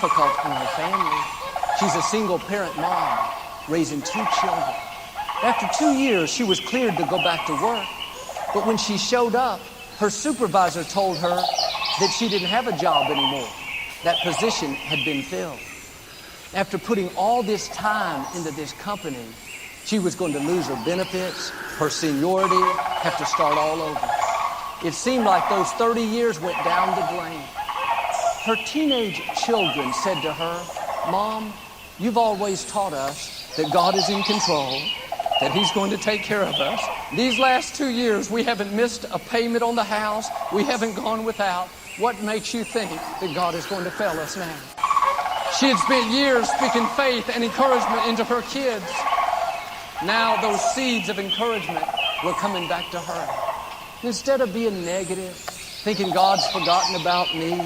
difficult on her family. She's a single parent mom, raising 2 children. After 2 years, she was cleared to go back to work. But when she showed up, her supervisor told her that she didn't have a job anymore. That position had been filled. After putting all this time into this company, she was going to lose her benefits, her seniority, have to start all over. It seemed like those 30 years went down the drain. Her teenage children said to her, "Mom, you've always taught us that God is in control, that He's going to take care of us. These last 2 years, we haven't missed a payment on the house. We haven't gone without. What makes you think that God is going to fail us now?" She had spent years speaking faith and encouragement into her kids. Now those seeds of encouragement were coming back to her. Instead of being negative, thinking God's forgotten about me,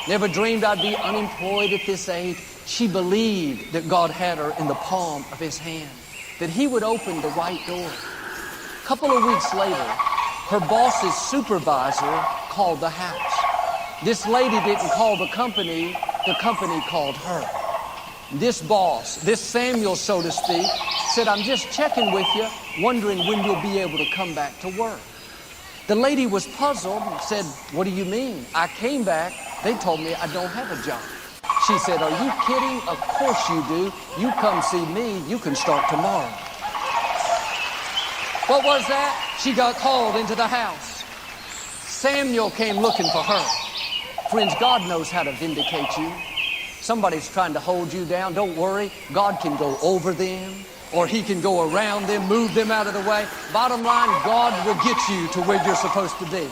never dreamed I'd be unemployed at this age, she believed that God had her in the palm of His hand, that He would open the right door. A couple of weeks later, her boss's supervisor called the house. This lady didn't call the company called her. This boss, this Samuel, so to speak, said, "I'm just checking with you, wondering when you'll be able to come back to work." The lady was puzzled and said, "What do you mean? I came back. They told me I don't have a job." She said, "Are you kidding? Of course you do. You come see me. You can start tomorrow." What was that? She got called into the house. Samuel came looking for her. Friends, God knows how to vindicate you. Somebody's trying to hold you down. Don't worry. God can go over them, or He can go around them, move them out of the way. Bottom line, God will get you to where you're supposed to be.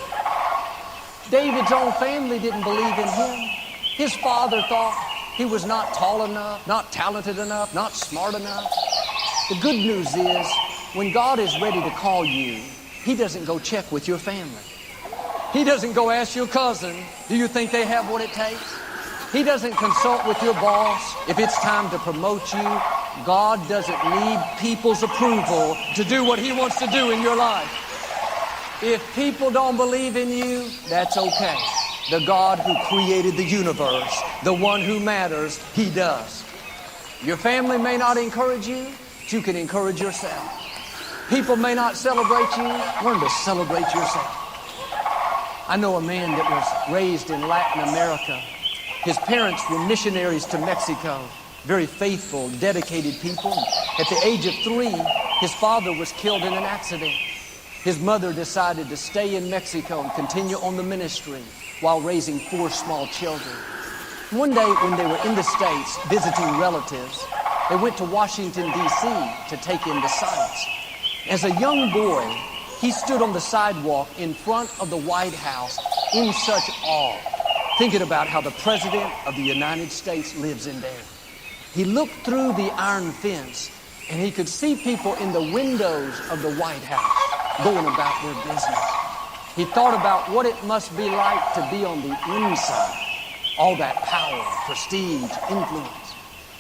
David's own family didn't believe in him. His father thought he was not tall enough, not talented enough, not smart enough. The good news is, when God is ready to call you, He doesn't go check with your family. He doesn't go ask your cousin, "Do you think they have what it takes?" He doesn't consult with your boss if it's time to promote you. God doesn't need people's approval to do what He wants to do in your life. If people don't believe in you, that's okay. The God who created the universe, the one who matters, He does. Your family may not encourage you, but you can encourage yourself. People may not celebrate you, learn to celebrate yourself. I know a man that was raised in Latin America. His parents were missionaries to Mexico, very faithful, dedicated people. At the age of 3, his father was killed in an accident. His mother decided to stay in Mexico and continue on the ministry while raising 4 small children. One day when they were in the States visiting relatives, they went to Washington, D.C. to take in the sights. As a young boy, he stood on the sidewalk in front of the White House in such awe, thinking about how the President of the United States lives in there. He looked through the iron fence and he could see people in the windows of the White House going about their business. He thought about what it must be like to be on the inside. All that power, prestige, influence.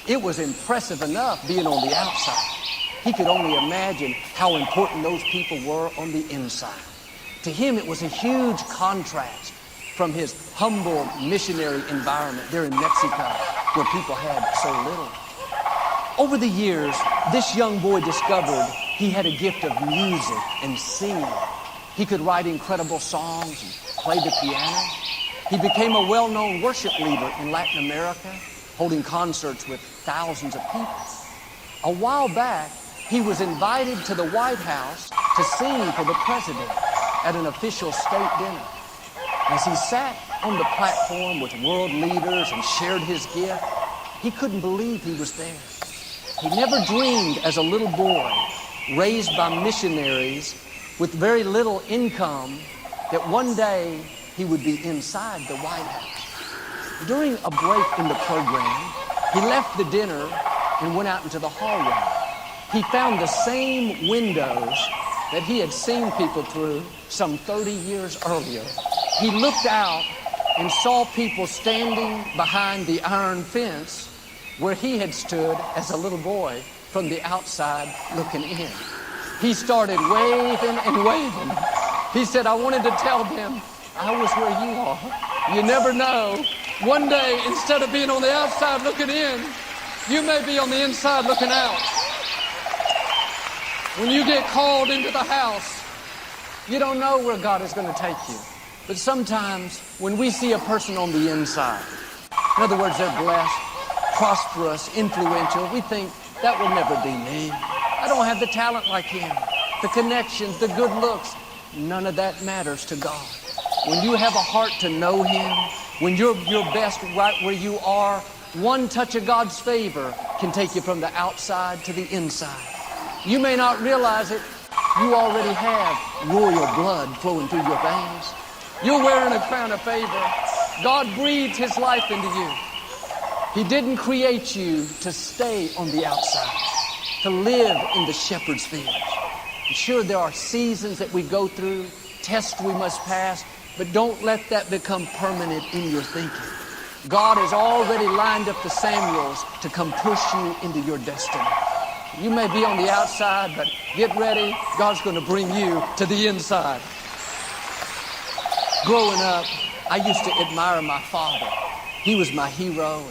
It was impressive enough being on the outside. He could only imagine how important those people were on the inside. To him, it was a huge contrast from his humble missionary environment there in Mexico, where people had so little. Over the years, this young boy discovered he had a gift of music and singing. He could write incredible songs and play the piano. He became a well-known worship leader in Latin America, holding concerts with thousands of people. A while back, he was invited to the White House to sing for the president at an official state dinner. As he sat on the platform with world leaders and shared his gift, he couldn't believe he was there. He never dreamed as a little boy, raised by missionaries with very little income, that one day he would be inside the White House. During a break in the program, he left the dinner and went out into the hallway. He found the same windows that he had seen people through some 30 years earlier. He looked out and saw people standing behind the iron fence where he had stood as a little boy from the outside looking in. He started waving and waving. He said, "I wanted to tell them I was where you are. You never know One day, instead of being on the outside looking in, you may be on the inside looking out. When you get called into the house, you don't know where God is going to take you. But sometimes when we see a person on the inside, in other words, they're blessed, prosperous, influential, we think, that will never be me. I don't have the talent like him. The connections, the good looks, none of that matters to God. When you have a heart to know him, when you're your best right where you are, one touch of God's favor can take you from the outside to the inside. You may not realize it, you already have royal blood flowing through your veins. You're wearing a crown of favor. God breathed his life into you. He didn't create you to stay on the outside, to live in the shepherd's field. Sure, there are seasons that we go through, tests we must pass, but don't let that become permanent in your thinking. God has already lined up the Samuels to come push you into your destiny. You may be on the outside, but get ready. God's going to bring you to the inside. Growing up, I used to admire my father. He was my hero.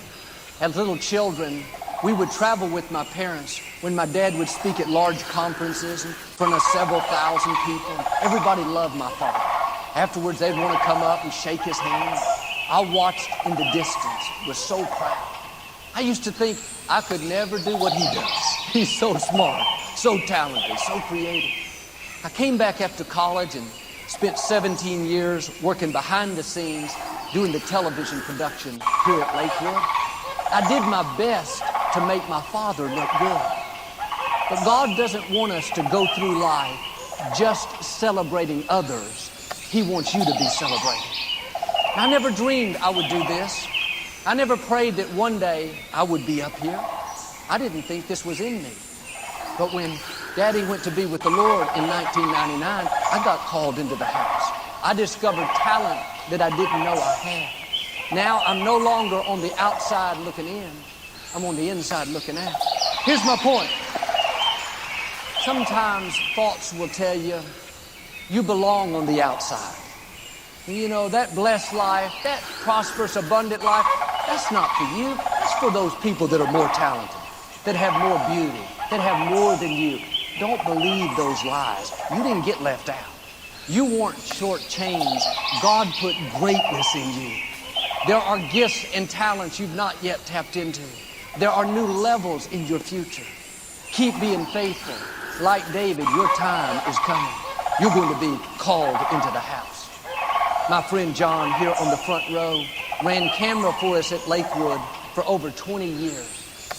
As little children, we would travel with my parents when my dad would speak at large conferences in front of several thousand people. Everybody loved my father. Afterwards, they'd want to come up and shake his hand. I watched in the distance, was so proud. I used to think I could never do what he does. He's so smart, so talented, so creative. I came back after college and spent 17 years working behind the scenes doing the television production here at Lakewood. I did my best to make my father look good. But God doesn't want us to go through life just celebrating others. He wants you to be celebrated. I never dreamed I would do this. I never prayed that one day I would be up here. I didn't think this was in me. But when Daddy went to be with the Lord in 1999, I got called into the house. I discovered talent that I didn't know I had. Now I'm no longer on the outside looking in. I'm on the inside looking out. Here's my point. Sometimes thoughts will tell you, you belong on the outside. You know, that blessed life, that prosperous, abundant life, that's not for you. That's for those people that are more talented, that have more beauty, that have more than you. Don't believe those lies. You didn't get left out. You weren't shortchanged. God put greatness in you. There are gifts and talents you've not yet tapped into. There are new levels in your future. Keep being faithful. Like David, your time is coming. You're going to be called into the house. My friend John here on the front row ran camera for us at Lakewood for over 20 years.